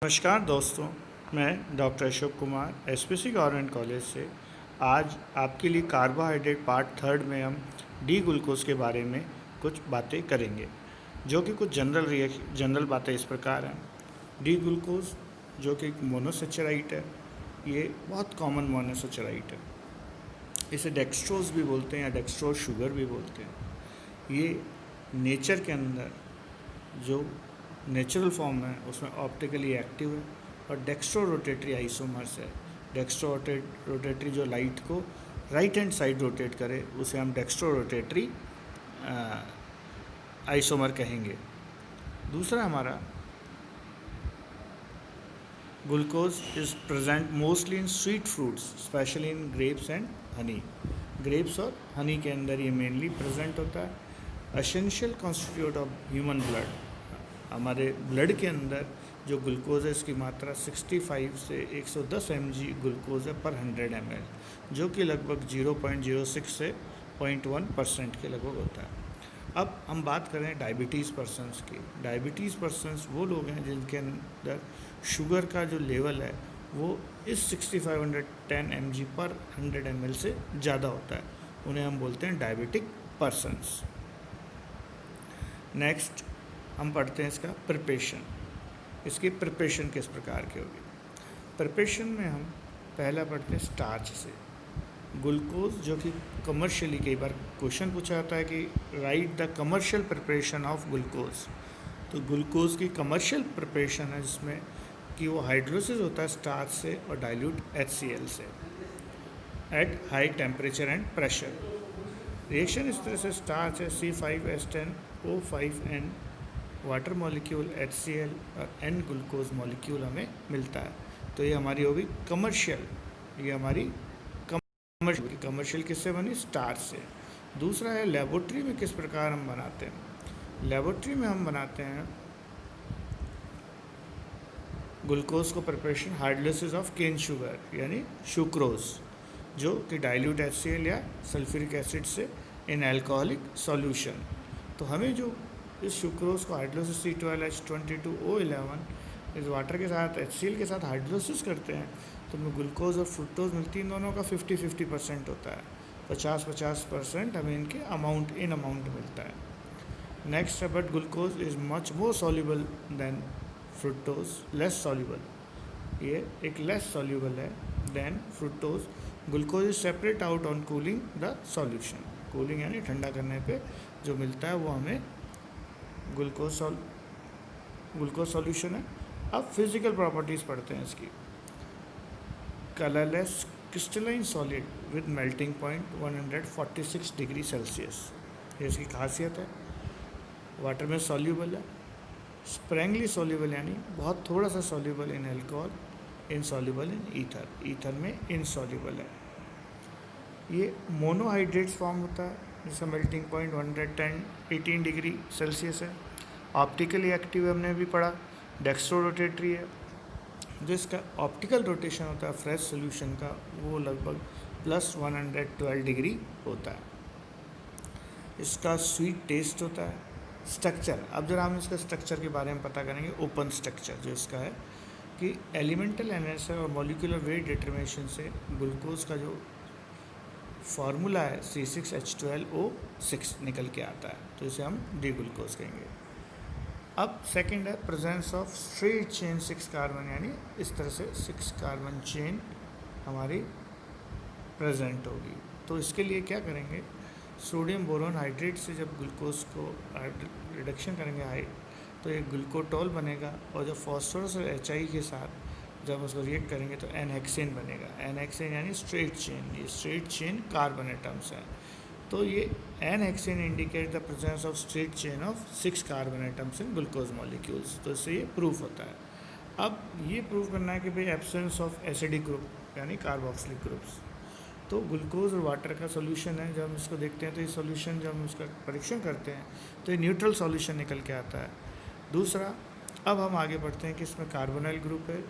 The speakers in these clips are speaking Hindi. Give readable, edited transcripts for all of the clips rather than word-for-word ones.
नमस्कार दोस्तों, मैं doctor Ashok Kumar SPC government college से आज आपके लिए कार्बोहाइड्रेट पार्ट थर्ड में हम डी ग्लूकोज के बारे में कुछ बातें करेंगे, जो कि कुछ जनरल बातें इस प्रकार हैं। डी ग्लूकोज जो कि एक मोनोसेचराइड है, ये बहुत कॉमन मोनोसेचराइड है। इसे डेक्सट्रोज भी बोलते हैं या डेक्सट्रोज शुगर भी बोलते हैं। ये नेचर के अंदर जो नेचुरल फॉर्म है उसमें ऑप्टिकली एक्टिव है और डेक्स्ट्रो रोटेटरी आइसोमर्स है। डेक्स्ट्रो रोटेटरी जो लाइट को राइट हैंड साइड रोटेट करे उसे हम डेक्स्ट्रो रोटेटरी आइसोमर कहेंगे। दूसरा हमारा glucose is present mostly in sweet fruits, specially in grapes and honey. Grapes और हनी के अंदर ये मेनली प्रेजेंट होता है। Essential constitute of human blood, हमारे ब्लड के अंदर जो ग्लूकोज है इसकी मात्रा 65 से 110 mg ग्लूकोज है पर 100 ml, जो कि लगभग 0.06 से 0.1% के लगभग होता है। अब हम बात करें डायबिटीज़ पर्सनस की। डायबिटीज़ पर्सनस वो लोग हैं जिनके अंदर शुगर का जो लेवल है वो इस 6510 mg पर 100 ml से ज़्यादा होता है, उन्हें हम बोलते हैं डायबिटिक पर्सनस। नेक्स्ट हम पढ़ते हैं इसका प्रिपरेशन। इसकी प्रिपरेशन किस प्रकार की होगी। प्रिपरेशन में हम पहला पढ़ते हैं स्टार्च से। ग्लूकोज जो कि कमर्शियली, कई बार क्वेश्चन पूछा जाता है कि right the commercial preparation of glucose. तो ग्लूकोज की कमर्शियल प्रिपरेशन है जिसमें कि वो हाइड्रोलिसिस होता है स्टार्च से और डाइल्यूट HCl से at high temperature and pressure. Reaction इस तरह से स्टार्च है C5H10O5N वाटर मॉलिक्यूल HCl और N ग्लूकोज मॉलिक्यूल हमें मिलता है। तो ये हमारी होगी कमर्शियल, ये हमारी कमर्शियल किससे बनी, स्टार्च से। दूसरा है लेबोरेटरी में किस प्रकार हम बनाते हैं। लेबोरेटरी में हम बनाते हैं ग्लूकोज को preparation hydrolysis of cane sugar यानी सुक्रोज, जो कि डाइल्यूट HCl या सल्फ्यूरिक एसिड से इन अल्कोहलिक सॉल्यूशन। तो हमें जो इस सुक्रोज को हाइड्रोलिसिस C12H22O11 इस वाटर के साथ HCl के साथ हाइड्रोलिसिस करते हैं तो हमें ग्लूकोज और फ्रुक्टोज मिलती है। इन दोनों का 50-50% होता है, 50-50% हमें इनके इन अमाउंट मिलता है। नेक्स्ट है but glucose is much more soluble than fructose, less soluble. ये एक लेस सॉल्युबल है than fructose. Glucose is separate out on cooling the solution. Cooling यानी ठंडा करने पे जो मिलता है वो हमें ग्लूकोज सॉल्यूशन है। अब फिजिकल प्रॉपर्टीज़ पढ़ते हैं इसकी। Colourless crystalline solid with melting point 146 degree Celsius, ये इसकी खासियत है। वाटर में सॉल्यूबल है। स्प्रेंगली सॉल्यूबल यानी बहुत थोड़ा सा soluble in alcohol, insoluble in ether, ether में इनसॉल्यूबल है। ये मोनोहाइड्रेट्स फॉर्म होता है जिसका मेल्टिंग पॉइंट 118 डिग्री सेल्सियस है। ऑप्टिकली एक्टिव हमने भी पढ़ा। डेक्स्ट्रो रोटेटरी है, जो इसका ऑप्टिकल रोटेशन होता है फ्रेश सोल्यूशन का वो लगभग +112 डिग्री होता है। इसका स्वीट टेस्ट होता है। स्ट्रक्चर, अब जरा हम इसका स्ट्रक्चर के बारे में पता करेंगे। ओपन स्ट्रक्चर जो इसका है कि एलिमेंटल एनालिसिस और मॉलिक्यूलर वेट डिटर्मिनेशन से ग्लूकोज का जो फार्मूला है C6H12O6 निकल के आता है, तो इसे हम डी ग्लूकोज कहेंगे। अब सेकंड है presence of straight chain 6 carbon, यानी इस तरह से 6 कार्बन चेन हमारी प्रेजेंट होगी। तो इसके लिए क्या करेंगे, सोडियम बोरोन हाइड्रेट से जब ग्लूकोज को रिडक्शन करेंगे तो एक ग्लूकोटोल बनेगा, और जब फॉस्फोरस और HI के साथ जब उसको रिएक्ट करेंगे तो N-हेक्सेन बनेगा। N-हेक्सेन यानी स्ट्रेट चेन, ये स्ट्रेट चेन कार्बन एटम्स हैं। तो ये n hexane indicate the presence of straight chain of 6 carbon atoms in glucose molecules. तो इससे ये प्रूफ होता है। अब ये प्रूफ करना है कि भाई एब्सेंस ऑफ एसिडिक ग्रुप यानी कार्बोक्सिलिक ग्रुप्स। तो ग्लूकोज और वाटर का सोल्यूशन है, जब हम इसको देखते हैं तो ये सोल्यूशन जब हम इसका परीक्षण करते हैं तो ये न्यूट्रल सोल्यूशन निकल के आता है। दूसरा, अब हम आगे बढ़ते हैं कि इसमें कार्बोनाइल ग्रुप है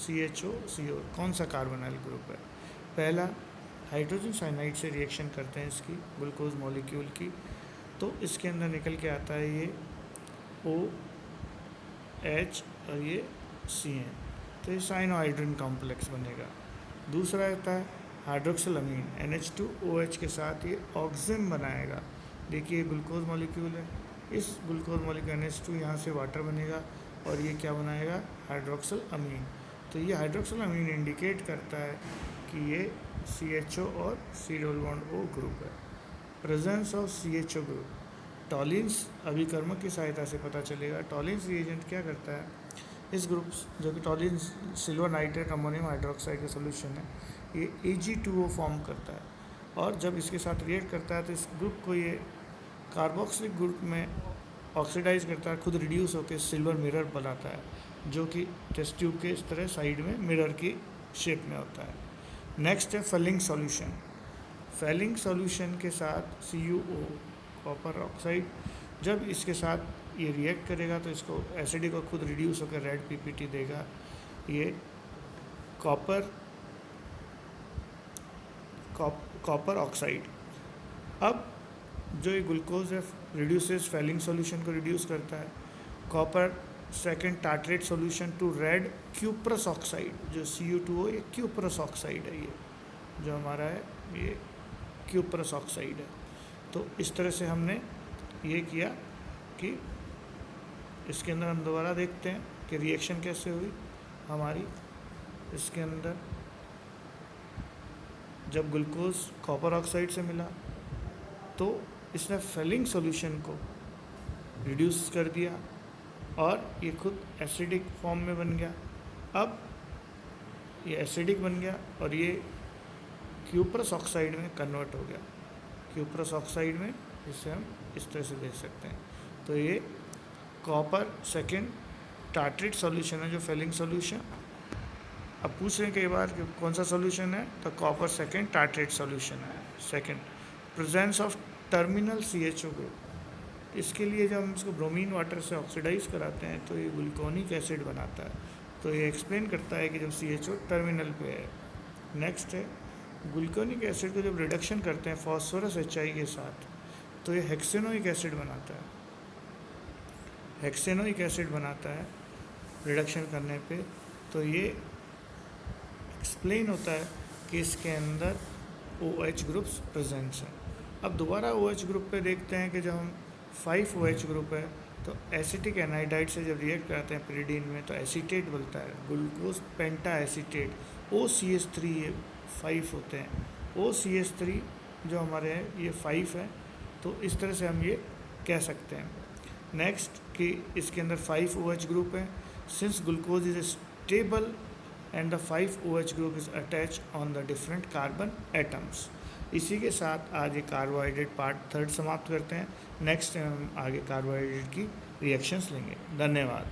CHO CO। कौन सा कार्बोनाइल ग्रुप है, पहला हाइड्रोजन साइनाइड से रिएक्शन करते हैं इसकी ग्लूकोज मॉलिक्यूल की, तो इसके अंदर निकल के आता है ये OH और ये CN, तो ये साइनोहाइड्रिन कॉम्प्लेक्स बनेगा। दूसरा रहता है हाइड्रोक्सिलअमीन, NH2OH के साथ ये ऑक्सिजन बनाएगा। देखिए ये ग्लूकोज मॉलिक्यूल है, इस ग्लूकोज मॉलिक्यूल NH2 यहाँ से वाटर बनेगा और ये क्या बनाएगा, हाइड्रोक्सिलअमीन। तो ये हाइड्रोक्सिलअमीन इंडिकेट करता है कि ये CHO और C double bond O group है। Presence of CHO group, Tollens अभिकर्मक की सहायता से पता चलेगा। टॉलिन्स रिएजेंट क्या करता है, इस ग्रुप जो कि Tollens silver nitrate ammonium hydroxide का सोल्यूशन है, ये Ag2O फॉर्म करता है और जब इसके साथ रिएक्ट करता है तो इस ग्रुप को ये कार्बोक्सिलिक ग्रुप में ऑक्सीडाइज करता है, खुद रिड्यूस होकर सिल्वर मिरर बनाता है, जो कि टेस्ट ट्यूब के इस तरह साइड में मिरर की शेप में होता है। नेक्स्ट है फेलिंग सॉल्यूशन। फेलिंग सॉल्यूशन के साथ CuO कॉपर ऑक्साइड, जब इसके साथ ये रिएक्ट करेगा तो इसको एसिडिक और खुद रिड्यूस होकर रेड PPT देगा। ये कॉपर ऑक्साइड। अब जो ये ग्लूकोज है रिड्यूसेस फेलिंग सॉल्यूशन को रिड्यूस करता है। Copper second tartrate solution to red cuprous oxide, जो Cu2O ये क्यूप्रस ऑक्साइड है, ये जो हमारा है ये क्यूप्रस ऑक्साइड है। तो इस तरह से हमने ये किया कि इसके अंदर हम दोबारा देखते हैं कि रिएक्शन कैसे हुई हमारी। इसके अंदर जब ग्लूकोज कॉपर ऑक्साइड से मिला तो इसने फेलिंग सॉल्यूशन को रिड्यूस कर दिया और ये खुद एसिडिक फॉर्म में बन गया। अब ये एसिडिक बन गया और ये क्यूप्रस ऑक्साइड में कन्वर्ट हो गया। क्यूप्रस ऑक्साइड में इसे हम इस तरह से देख सकते हैं। तो ये कॉपर सेकेंड टार्ट्रेट सॉल्यूशन है जो फेलिंग सॉल्यूशन। अब पूछ रहे हैं कई बार कि कौन सा सॉल्यूशन है, तो कॉपर सेकेंड टार्ट्रेट सॉल्यूशन है। Second, presence of terminal CHO group. इसके लिए जब हम इसको ब्रोमीन वाटर से ऑक्सीडाइज कराते हैं तो ये ग्लूकोनिक एसिड बनाता है। तो ये एक्सप्लेन करता है कि जब CHO टर्मिनल पे है। नेक्स्ट है ग्लूकोनिक एसिड को जब रिडक्शन करते हैं फॉस्फोरस HI के साथ तो ये हेक्सेनोइक एसिड बनाता है। हेक्सेनोइक एसिड बनाता है रिडक्शन करने पे। तो ये एक्सप्लेन होता है कि इसके अंदर OH ग्रुप्स प्रेजेंट्स हैं। अब दोबारा OH ग्रुप पे देखते हैं कि जब हम 5OH ग्रुप है तो एसिटिक एनाइडाइड से जब रिएक्ट कराते हैं पिरिडीन में तो एसीटेट बनता है, ग्लूकोज पेंटा एसीटेट, OCH3 ये 5 होते हैं। OCH3 जो हमारे हैं ये 5 है। तो इस तरह से हम ये कह सकते हैं। नेक्स्ट कि इसके अंदर 5OH ग्रुप है। Since glucose is stable and the 5OH group is attached on the different carbon atoms। इसी के साथ आज ये कार्बोहाइड्रेट पार्ट 3 समाप्त करते हैं। नेक्स्ट हम आगे कार्बोहाइड्रेट की रिएक्शंस लेंगे। धन्यवाद।